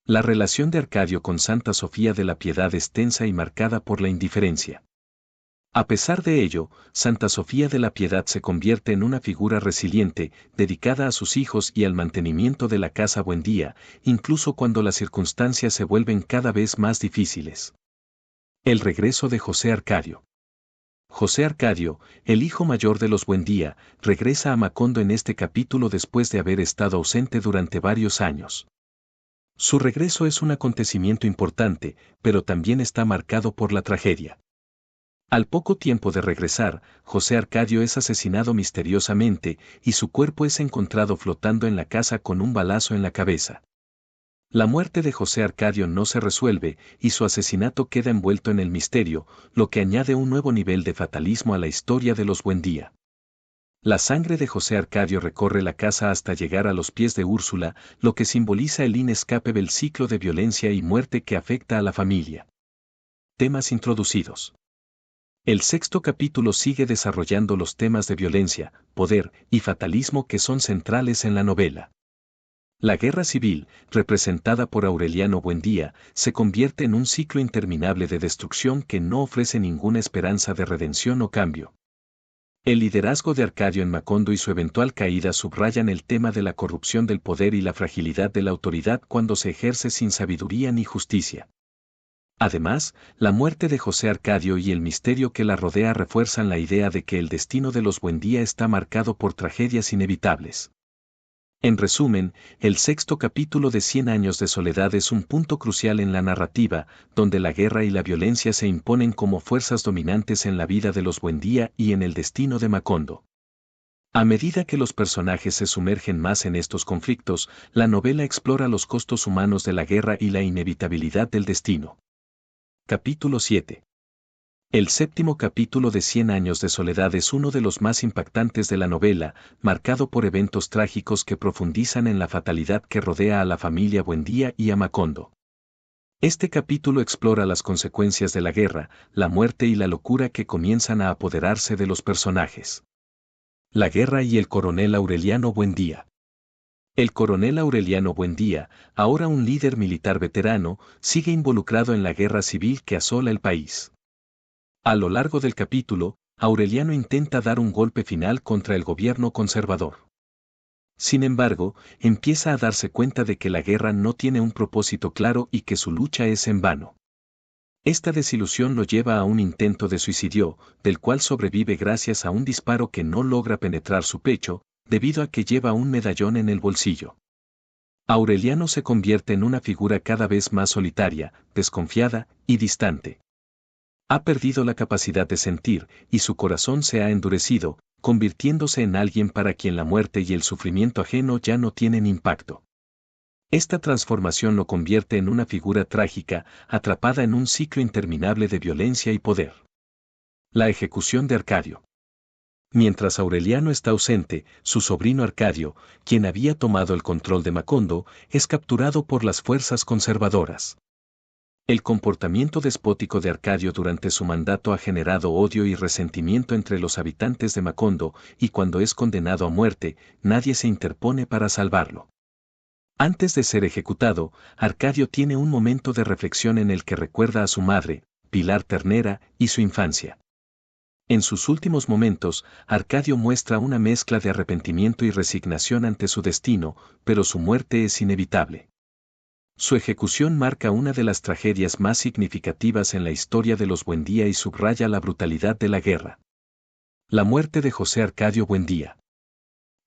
La relación de Arcadio con Santa Sofía de la Piedad es tensa y marcada por la indiferencia. A pesar de ello, Santa Sofía de la Piedad se convierte en una figura resiliente, dedicada a sus hijos y al mantenimiento de la casa Buendía, incluso cuando las circunstancias se vuelven cada vez más difíciles. El regreso de José Arcadio. José Arcadio, el hijo mayor de los Buendía, regresa a Macondo en este capítulo después de haber estado ausente durante varios años. Su regreso es un acontecimiento importante, pero también está marcado por la tragedia. Al poco tiempo de regresar, José Arcadio es asesinado misteriosamente y su cuerpo es encontrado flotando en la casa con un balazo en la cabeza. La muerte de José Arcadio no se resuelve y su asesinato queda envuelto en el misterio, lo que añade un nuevo nivel de fatalismo a la historia de los Buendía. La sangre de José Arcadio recorre la casa hasta llegar a los pies de Úrsula, lo que simboliza el inescapable ciclo de violencia y muerte que afecta a la familia. Temas introducidos. El 6º capítulo sigue desarrollando los temas de violencia, poder y fatalismo que son centrales en la novela. La guerra civil, representada por Aureliano Buendía, se convierte en un ciclo interminable de destrucción que no ofrece ninguna esperanza de redención o cambio. El liderazgo de Arcadio en Macondo y su eventual caída subrayan el tema de la corrupción del poder y la fragilidad de la autoridad cuando se ejerce sin sabiduría ni justicia. Además, la muerte de José Arcadio y el misterio que la rodea refuerzan la idea de que el destino de los Buendía está marcado por tragedias inevitables. En resumen, el 6º capítulo de 100 años de soledad es un punto crucial en la narrativa, donde la guerra y la violencia se imponen como fuerzas dominantes en la vida de los Buendía y en el destino de Macondo. A medida que los personajes se sumergen más en estos conflictos, la novela explora los costos humanos de la guerra y la inevitabilidad del destino. Capítulo 7. El 7º capítulo de 100 años de soledad es uno de los más impactantes de la novela, marcado por eventos trágicos que profundizan en la fatalidad que rodea a la familia Buendía y a Macondo. Este capítulo explora las consecuencias de la guerra, la muerte y la locura que comienzan a apoderarse de los personajes. La guerra y el coronel Aureliano Buendía. El coronel Aureliano Buendía, ahora un líder militar veterano, sigue involucrado en la guerra civil que asola el país. A lo largo del capítulo, Aureliano intenta dar un golpe final contra el gobierno conservador. Sin embargo, empieza a darse cuenta de que la guerra no tiene un propósito claro y que su lucha es en vano. Esta desilusión lo lleva a un intento de suicidio, del cual sobrevive gracias a un disparo que no logra penetrar su pecho, debido a que lleva un medallón en el bolsillo. Aureliano se convierte en una figura cada vez más solitaria, desconfiada y distante. Ha perdido la capacidad de sentir, y su corazón se ha endurecido, convirtiéndose en alguien para quien la muerte y el sufrimiento ajeno ya no tienen impacto. Esta transformación lo convierte en una figura trágica, atrapada en un ciclo interminable de violencia y poder. La ejecución de Arcadio. Mientras Aureliano está ausente, su sobrino Arcadio, quien había tomado el control de Macondo, es capturado por las fuerzas conservadoras. El comportamiento despótico de Arcadio durante su mandato ha generado odio y resentimiento entre los habitantes de Macondo, y cuando es condenado a muerte, nadie se interpone para salvarlo. Antes de ser ejecutado, Arcadio tiene un momento de reflexión en el que recuerda a su madre, Pilar Ternera, y su infancia. En sus últimos momentos, Arcadio muestra una mezcla de arrepentimiento y resignación ante su destino, pero su muerte es inevitable. Su ejecución marca una de las tragedias más significativas en la historia de los Buendía y subraya la brutalidad de la guerra. La muerte de José Arcadio Buendía.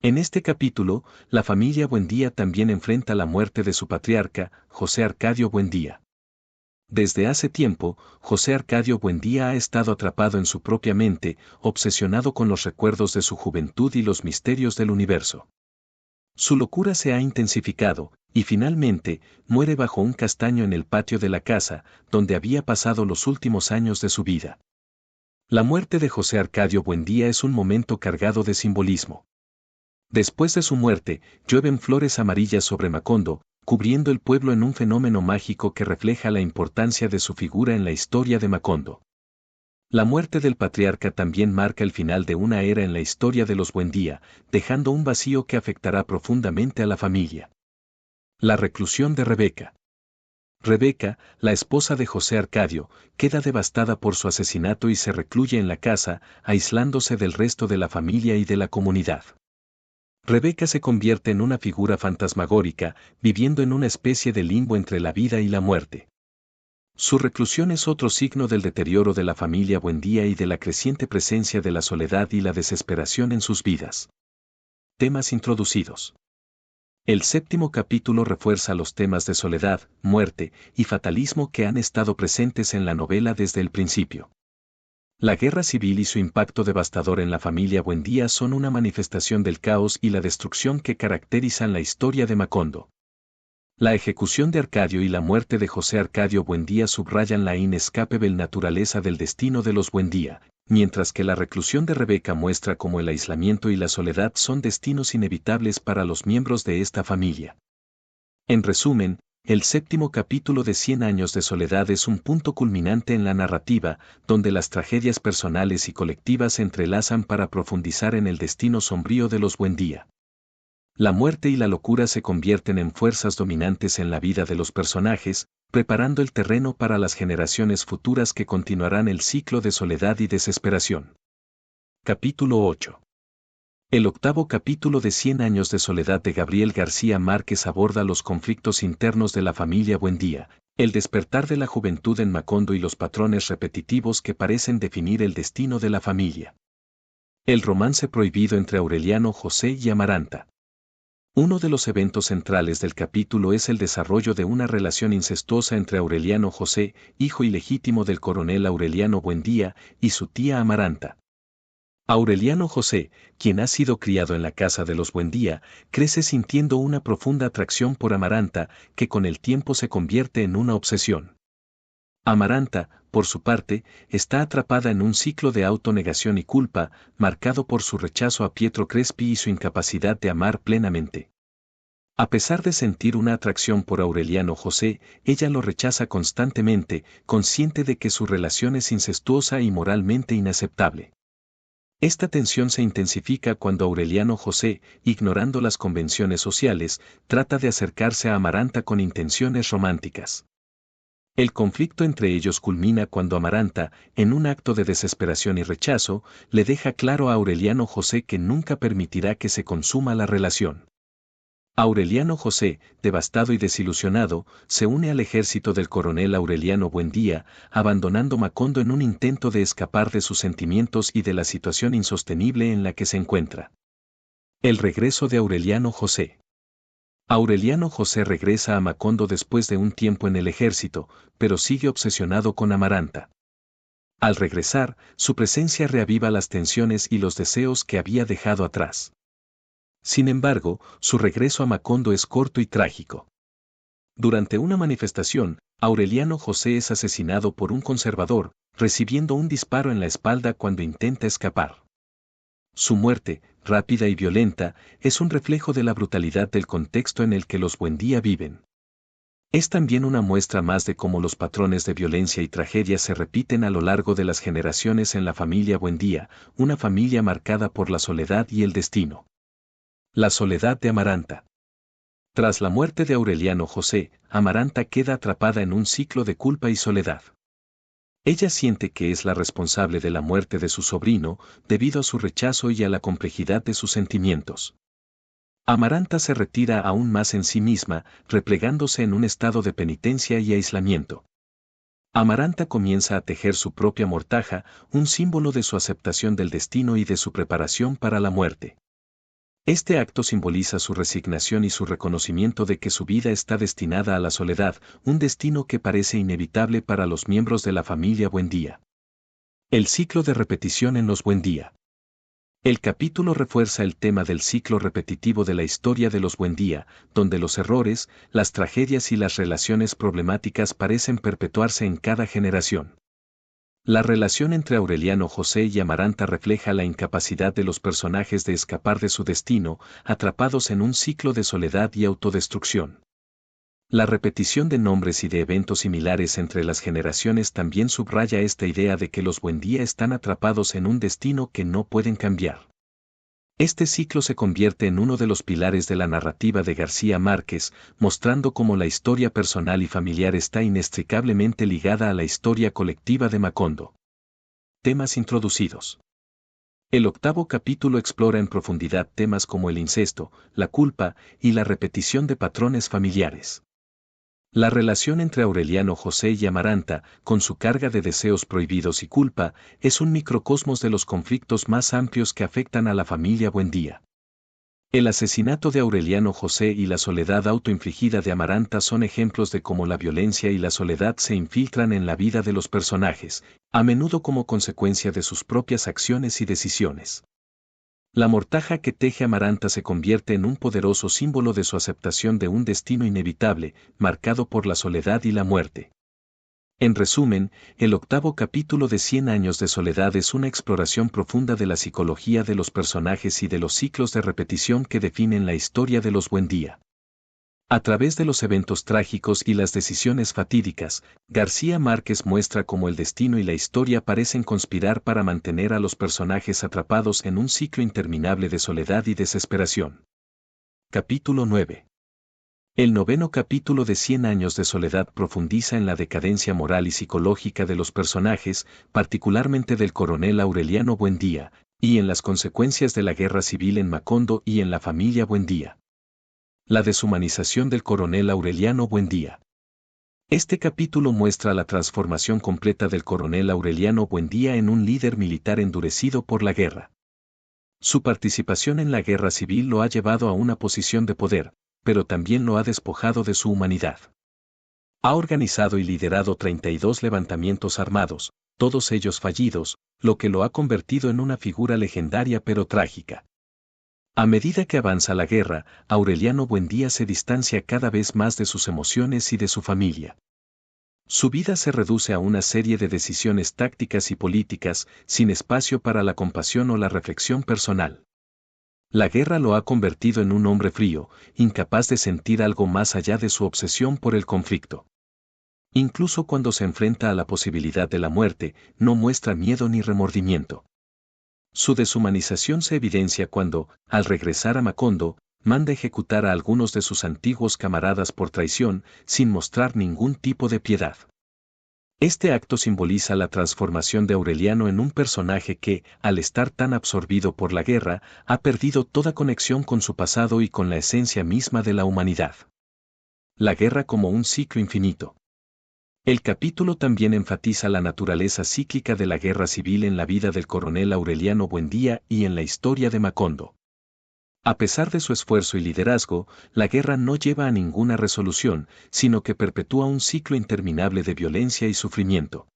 En este capítulo, la familia Buendía también enfrenta la muerte de su patriarca, José Arcadio Buendía. Desde hace tiempo, José Arcadio Buendía ha estado atrapado en su propia mente, obsesionado con los recuerdos de su juventud y los misterios del universo. Su locura se ha intensificado, y finalmente, muere bajo un castaño en el patio de la casa, donde había pasado los últimos años de su vida. La muerte de José Arcadio Buendía es un momento cargado de simbolismo. Después de su muerte, llueven flores amarillas sobre Macondo, cubriendo el pueblo en un fenómeno mágico que refleja la importancia de su figura en la historia de Macondo. La muerte del patriarca también marca el final de una era en la historia de los Buendía, dejando un vacío que afectará profundamente a la familia. La reclusión de Rebeca. Rebeca, la esposa de José Arcadio, queda devastada por su asesinato y se recluye en la casa, aislándose del resto de la familia y de la comunidad. Rebeca se convierte en una figura fantasmagórica, viviendo en una especie de limbo entre la vida y la muerte. Su reclusión es otro signo del deterioro de la familia Buendía y de la creciente presencia de la soledad y la desesperación en sus vidas. Temas introducidos. El séptimo capítulo refuerza los temas de soledad, muerte y fatalismo que han estado presentes en la novela desde el principio. La guerra civil y su impacto devastador en la familia Buendía son una manifestación del caos y la destrucción que caracterizan la historia de Macondo. La ejecución de Arcadio y la muerte de José Arcadio Buendía subrayan la inescapable naturaleza del destino de los Buendía, mientras que la reclusión de Rebeca muestra cómo el aislamiento y la soledad son destinos inevitables para los miembros de esta familia. En resumen, el séptimo capítulo de 100 años de soledad es un punto culminante en la narrativa, donde las tragedias personales y colectivas se entrelazan para profundizar en el destino sombrío de los Buendía. La muerte y la locura se convierten en fuerzas dominantes en la vida de los personajes, preparando el terreno para las generaciones futuras que continuarán el ciclo de soledad y desesperación. Capítulo 8. El octavo capítulo de 100 años de soledad de Gabriel García Márquez aborda los conflictos internos de la familia Buendía, el despertar de la juventud en Macondo y los patrones repetitivos que parecen definir el destino de la familia. El romance prohibido entre Aureliano José y Amaranta. Uno de los eventos centrales del capítulo es el desarrollo de una relación incestuosa entre Aureliano José, hijo ilegítimo del coronel Aureliano Buendía, y su tía Amaranta. Aureliano José, quien ha sido criado en la casa de los Buendía, crece sintiendo una profunda atracción por Amaranta, que con el tiempo se convierte en una obsesión. Amaranta, por su parte, está atrapada en un ciclo de autonegación y culpa, marcado por su rechazo a Pietro Crespi y su incapacidad de amar plenamente. A pesar de sentir una atracción por Aureliano José, ella lo rechaza constantemente, consciente de que su relación es incestuosa y moralmente inaceptable. Esta tensión se intensifica cuando Aureliano José, ignorando las convenciones sociales, trata de acercarse a Amaranta con intenciones románticas. El conflicto entre ellos culmina cuando Amaranta, en un acto de desesperación y rechazo, le deja claro a Aureliano José que nunca permitirá que se consuma la relación. Aureliano José, devastado y desilusionado, se une al ejército del coronel Aureliano Buendía, abandonando Macondo en un intento de escapar de sus sentimientos y de la situación insostenible en la que se encuentra. El regreso de Aureliano José. Aureliano José regresa a Macondo después de un tiempo en el ejército, pero sigue obsesionado con Amaranta. Al regresar, su presencia reaviva las tensiones y los deseos que había dejado atrás. Sin embargo, su regreso a Macondo es corto y trágico. Durante una manifestación, Aureliano José es asesinado por un conservador, recibiendo un disparo en la espalda cuando intenta escapar. Su muerte, rápida y violenta, es un reflejo de la brutalidad del contexto en el que los Buendía viven. Es también una muestra más de cómo los patrones de violencia y tragedia se repiten a lo largo de las generaciones en la familia Buendía, una familia marcada por la soledad y el destino. La soledad de Amaranta. Tras la muerte de Aureliano José, Amaranta queda atrapada en un ciclo de culpa y soledad. Ella siente que es la responsable de la muerte de su sobrino, debido a su rechazo y a la complejidad de sus sentimientos. Amaranta se retira aún más en sí misma, replegándose en un estado de penitencia y aislamiento. Amaranta comienza a tejer su propia mortaja, un símbolo de su aceptación del destino y de su preparación para la muerte. Este acto simboliza su resignación y su reconocimiento de que su vida está destinada a la soledad, un destino que parece inevitable para los miembros de la familia Buendía. El ciclo de repetición en los Buendía. El capítulo refuerza el tema del ciclo repetitivo de la historia de los Buendía, donde los errores, las tragedias y las relaciones problemáticas parecen perpetuarse en cada generación. La relación entre Aureliano José y Amaranta refleja la incapacidad de los personajes de escapar de su destino, atrapados en un ciclo de soledad y autodestrucción. La repetición de nombres y de eventos similares entre las generaciones también subraya esta idea de que los Buendía están atrapados en un destino que no pueden cambiar. Este ciclo se convierte en uno de los pilares de la narrativa de García Márquez, mostrando cómo la historia personal y familiar está inextricablemente ligada a la historia colectiva de Macondo. Temas introducidos. El octavo capítulo explora en profundidad temas como el incesto, la culpa y la repetición de patrones familiares. La relación entre Aureliano José y Amaranta, con su carga de deseos prohibidos y culpa, es un microcosmos de los conflictos más amplios que afectan a la familia Buendía. El asesinato de Aureliano José y la soledad autoinfligida de Amaranta son ejemplos de cómo la violencia y la soledad se infiltran en la vida de los personajes, a menudo como consecuencia de sus propias acciones y decisiones. La mortaja que teje Amaranta se convierte en un poderoso símbolo de su aceptación de un destino inevitable, marcado por la soledad y la muerte. En resumen, el octavo capítulo de 100 años de soledad es una exploración profunda de la psicología de los personajes y de los ciclos de repetición que definen la historia de los Buendía. A través de los eventos trágicos y las decisiones fatídicas, García Márquez muestra cómo el destino y la historia parecen conspirar para mantener a los personajes atrapados en un ciclo interminable de soledad y desesperación. Capítulo 9. El noveno capítulo de 100 años de soledad profundiza en la decadencia moral y psicológica de los personajes, particularmente del coronel Aureliano Buendía, y en las consecuencias de la guerra civil en Macondo y en la familia Buendía. La deshumanización del coronel Aureliano Buendía. Este capítulo muestra la transformación completa del coronel Aureliano Buendía en un líder militar endurecido por la guerra. Su participación en la guerra civil lo ha llevado a una posición de poder, pero también lo ha despojado de su humanidad. Ha organizado y liderado 32 levantamientos armados, todos ellos fallidos, lo que lo ha convertido en una figura legendaria pero trágica. A medida que avanza la guerra, Aureliano Buendía se distancia cada vez más de sus emociones y de su familia. Su vida se reduce a una serie de decisiones tácticas y políticas, sin espacio para la compasión o la reflexión personal. La guerra lo ha convertido en un hombre frío, incapaz de sentir algo más allá de su obsesión por el conflicto. Incluso cuando se enfrenta a la posibilidad de la muerte, no muestra miedo ni remordimiento. Su deshumanización se evidencia cuando, al regresar a Macondo, manda ejecutar a algunos de sus antiguos camaradas por traición, sin mostrar ningún tipo de piedad. Este acto simboliza la transformación de Aureliano en un personaje que, al estar tan absorbido por la guerra, ha perdido toda conexión con su pasado y con la esencia misma de la humanidad. La guerra como un ciclo infinito. El capítulo también enfatiza la naturaleza cíclica de la guerra civil en la vida del coronel Aureliano Buendía y en la historia de Macondo. A pesar de su esfuerzo y liderazgo, la guerra no lleva a ninguna resolución, sino que perpetúa un ciclo interminable de violencia y sufrimiento.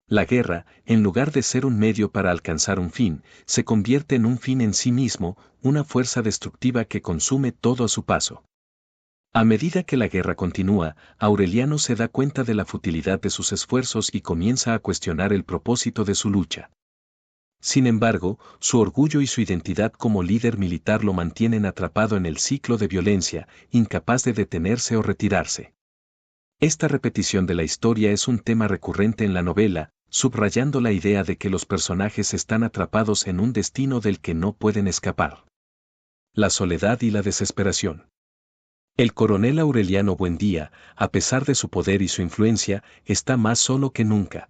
La guerra, en lugar de ser un medio para alcanzar un fin, se convierte en un fin en sí mismo, una fuerza destructiva que consume todo a su paso. A medida que la guerra continúa, Aureliano se da cuenta de la futilidad de sus esfuerzos y comienza a cuestionar el propósito de su lucha. Sin embargo, su orgullo y su identidad como líder militar lo mantienen atrapado en el ciclo de violencia, incapaz de detenerse o retirarse. Esta repetición de la historia es un tema recurrente en la novela, subrayando la idea de que los personajes están atrapados en un destino del que no pueden escapar. La soledad y la desesperación. El coronel Aureliano Buendía, a pesar de su poder y su influencia, está más solo que nunca.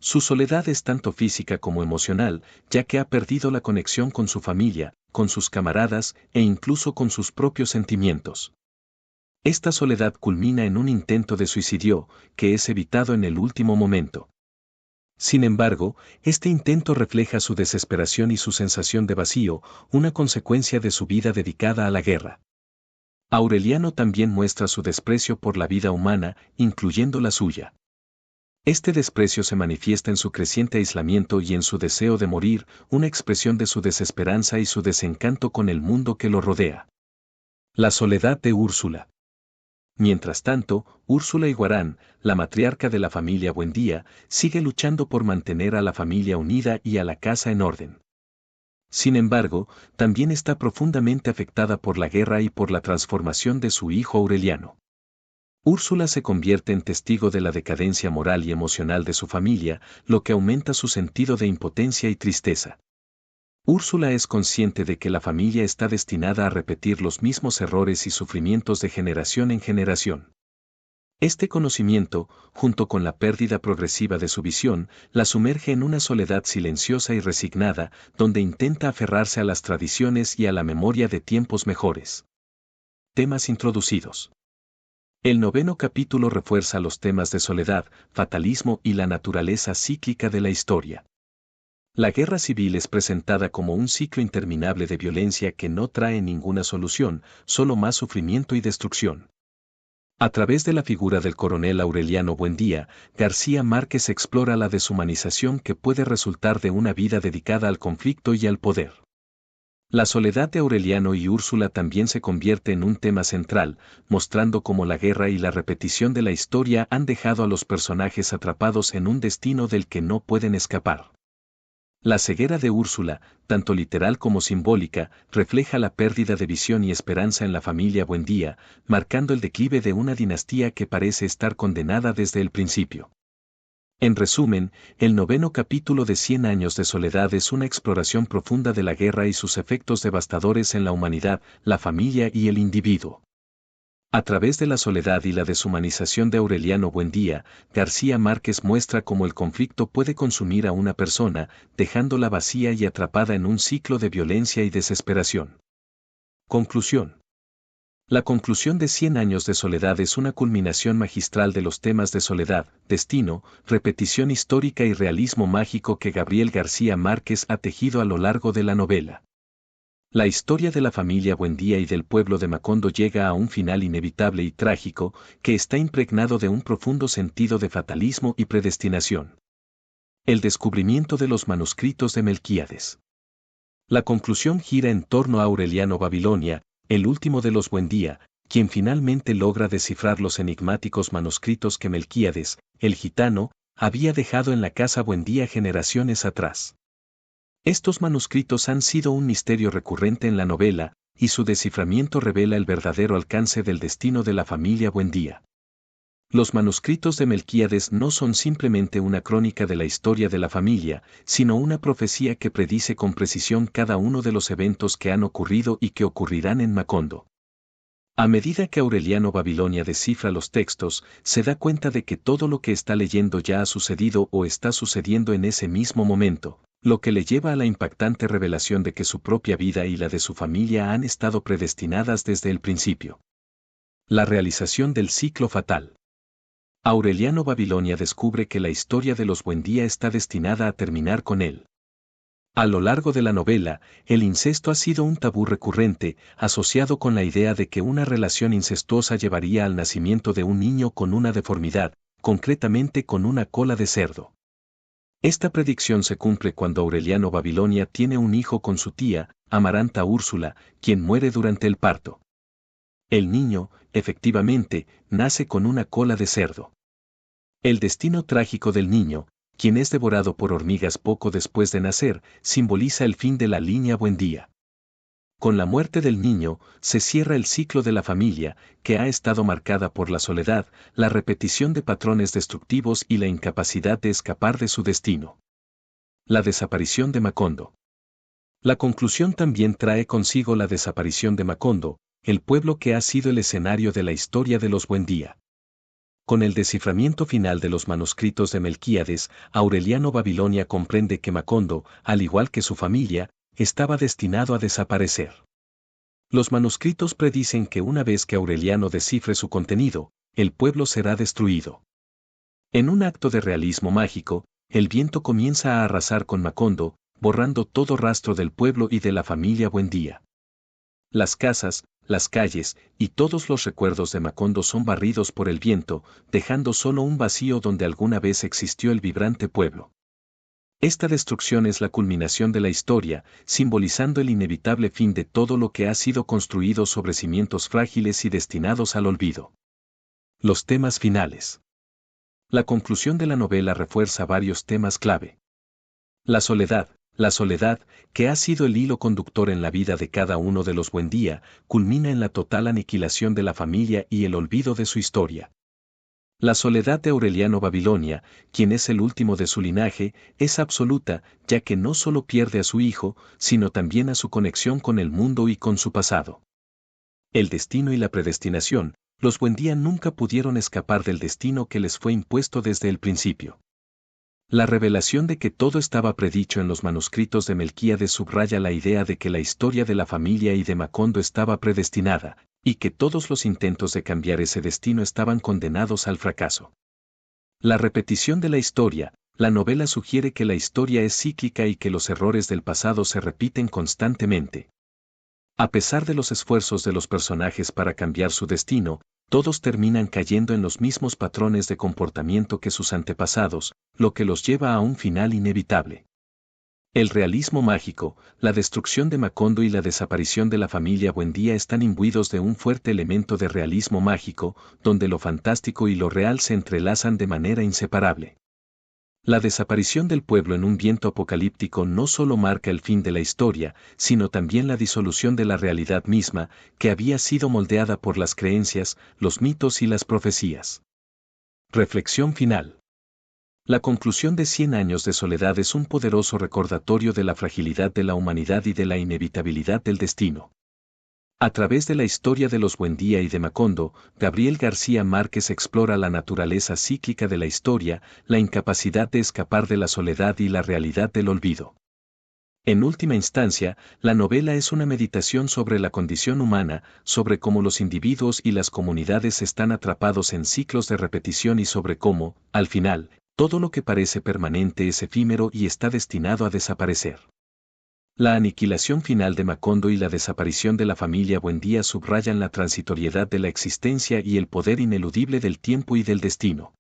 Su soledad es tanto física como emocional, ya que ha perdido la conexión con su familia, con sus camaradas e incluso con sus propios sentimientos. Esta soledad culmina en un intento de suicidio, que es evitado en el último momento. Sin embargo, este intento refleja su desesperación y su sensación de vacío, una consecuencia de su vida dedicada a la guerra. Aureliano también muestra su desprecio por la vida humana, incluyendo la suya. Este desprecio se manifiesta en su creciente aislamiento y en su deseo de morir, una expresión de su desesperanza y su desencanto con el mundo que lo rodea. La soledad de Úrsula. Mientras tanto, Úrsula Iguarán, la matriarca de la familia Buendía, sigue luchando por mantener a la familia unida y a la casa en orden. Sin embargo, también está profundamente afectada por la guerra y por la transformación de su hijo Aureliano. Úrsula se convierte en testigo de la decadencia moral y emocional de su familia, lo que aumenta su sentido de impotencia y tristeza. Úrsula es consciente de que la familia está destinada a repetir los mismos errores y sufrimientos de generación en generación. Este conocimiento, junto con la pérdida progresiva de su visión, la sumerge en una soledad silenciosa y resignada, donde intenta aferrarse a las tradiciones y a la memoria de tiempos mejores. Temas introducidos. El 9º capítulo refuerza los temas de soledad, fatalismo y la naturaleza cíclica de la historia. La guerra civil es presentada como un ciclo interminable de violencia que no trae ninguna solución, solo más sufrimiento y destrucción. A través de la figura del coronel Aureliano Buendía, García Márquez explora la deshumanización que puede resultar de una vida dedicada al conflicto y al poder. La soledad de Aureliano y Úrsula también se convierte en un tema central, mostrando cómo la guerra y la repetición de la historia han dejado a los personajes atrapados en un destino del que no pueden escapar. La ceguera de Úrsula, tanto literal como simbólica, refleja la pérdida de visión y esperanza en la familia Buendía, marcando el declive de una dinastía que parece estar condenada desde el principio. En resumen, el 9º capítulo de 100 años de soledad es una exploración profunda de la guerra y sus efectos devastadores en la humanidad, la familia y el individuo. A través de la soledad y la deshumanización de Aureliano Buendía, García Márquez muestra cómo el conflicto puede consumir a una persona, dejándola vacía y atrapada en un ciclo de violencia y desesperación. Conclusión. La conclusión de 100 años de soledad es una culminación magistral de los temas de soledad, destino, repetición histórica y realismo mágico que Gabriel García Márquez ha tejido a lo largo de la novela. La historia de la familia Buendía y del pueblo de Macondo llega a un final inevitable y trágico, que está impregnado de un profundo sentido de fatalismo y predestinación. El descubrimiento de los manuscritos de Melquíades. La conclusión gira en torno a Aureliano Babilonia, el último de los Buendía, quien finalmente logra descifrar los enigmáticos manuscritos que Melquíades, el gitano, había dejado en la casa Buendía generaciones atrás. Estos manuscritos han sido un misterio recurrente en la novela, y su desciframiento revela el verdadero alcance del destino de la familia Buendía. Los manuscritos de Melquíades no son simplemente una crónica de la historia de la familia, sino una profecía que predice con precisión cada uno de los eventos que han ocurrido y que ocurrirán en Macondo. A medida que Aureliano Babilonia descifra los textos, se da cuenta de que todo lo que está leyendo ya ha sucedido o está sucediendo en ese mismo momento, lo que le lleva a la impactante revelación de que su propia vida y la de su familia han estado predestinadas desde el principio. La realización del ciclo fatal. Aureliano Babilonia descubre que la historia de los Buendía está destinada a terminar con él. A lo largo de la novela, el incesto ha sido un tabú recurrente, asociado con la idea de que una relación incestuosa llevaría al nacimiento de un niño con una deformidad, concretamente con una cola de cerdo. Esta predicción se cumple cuando Aureliano Babilonia tiene un hijo con su tía, Amaranta Úrsula, quien muere durante el parto. El niño, efectivamente, nace con una cola de cerdo. El destino trágico del niño, quien es devorado por hormigas poco después de nacer, simboliza el fin de la línea Buendía. Con la muerte del niño, se cierra el ciclo de la familia, que ha estado marcada por la soledad, la repetición de patrones destructivos y la incapacidad de escapar de su destino. La desaparición de Macondo. La conclusión también trae consigo la desaparición de Macondo, el pueblo que ha sido el escenario de la historia de los Buendía. Con el desciframiento final de los manuscritos de Melquíades, Aureliano Babilonia comprende que Macondo, al igual que su familia, estaba destinado a desaparecer. Los manuscritos predicen que una vez que Aureliano descifre su contenido, el pueblo será destruido. En un acto de realismo mágico, el viento comienza a arrasar con Macondo, borrando todo rastro del pueblo y de la familia Buendía. Las casas, las calles y todos los recuerdos de Macondo son barridos por el viento, dejando solo un vacío donde alguna vez existió el vibrante pueblo. Esta destrucción es la culminación de la historia, simbolizando el inevitable fin de todo lo que ha sido construido sobre cimientos frágiles y destinados al olvido. Los temas finales. La conclusión de la novela refuerza varios temas clave. La soledad, que ha sido el hilo conductor en la vida de cada uno de los Buendía, culmina en la total aniquilación de la familia y el olvido de su historia. La soledad de Aureliano Babilonia, quien es el último de su linaje, es absoluta, ya que no solo pierde a su hijo, sino también a su conexión con el mundo y con su pasado. El destino y la predestinación, los Buendía nunca pudieron escapar del destino que les fue impuesto desde el principio. La revelación de que todo estaba predicho en los manuscritos de Melquíades subraya la idea de que la historia de la familia y de Macondo estaba predestinada, y que todos los intentos de cambiar ese destino estaban condenados al fracaso. La repetición de la historia, la novela sugiere que la historia es cíclica y que los errores del pasado se repiten constantemente. A pesar de los esfuerzos de los personajes para cambiar su destino, todos terminan cayendo en los mismos patrones de comportamiento que sus antepasados, lo que los lleva a un final inevitable. El realismo mágico, la destrucción de Macondo y la desaparición de la familia Buendía están imbuidos de un fuerte elemento de realismo mágico, donde lo fantástico y lo real se entrelazan de manera inseparable. La desaparición del pueblo en un viento apocalíptico no solo marca el fin de la historia, sino también la disolución de la realidad misma, que había sido moldeada por las creencias, los mitos y las profecías. Reflexión final. La conclusión de 100 años de soledad es un poderoso recordatorio de la fragilidad de la humanidad y de la inevitabilidad del destino. A través de la historia de los Buendía y de Macondo, Gabriel García Márquez explora la naturaleza cíclica de la historia, la incapacidad de escapar de la soledad y la realidad del olvido. En última instancia, la novela es una meditación sobre la condición humana, sobre cómo los individuos y las comunidades están atrapados en ciclos de repetición y sobre cómo, al final, todo lo que parece permanente es efímero y está destinado a desaparecer. La aniquilación final de Macondo y la desaparición de la familia Buendía subrayan la transitoriedad de la existencia y el poder ineludible del tiempo y del destino.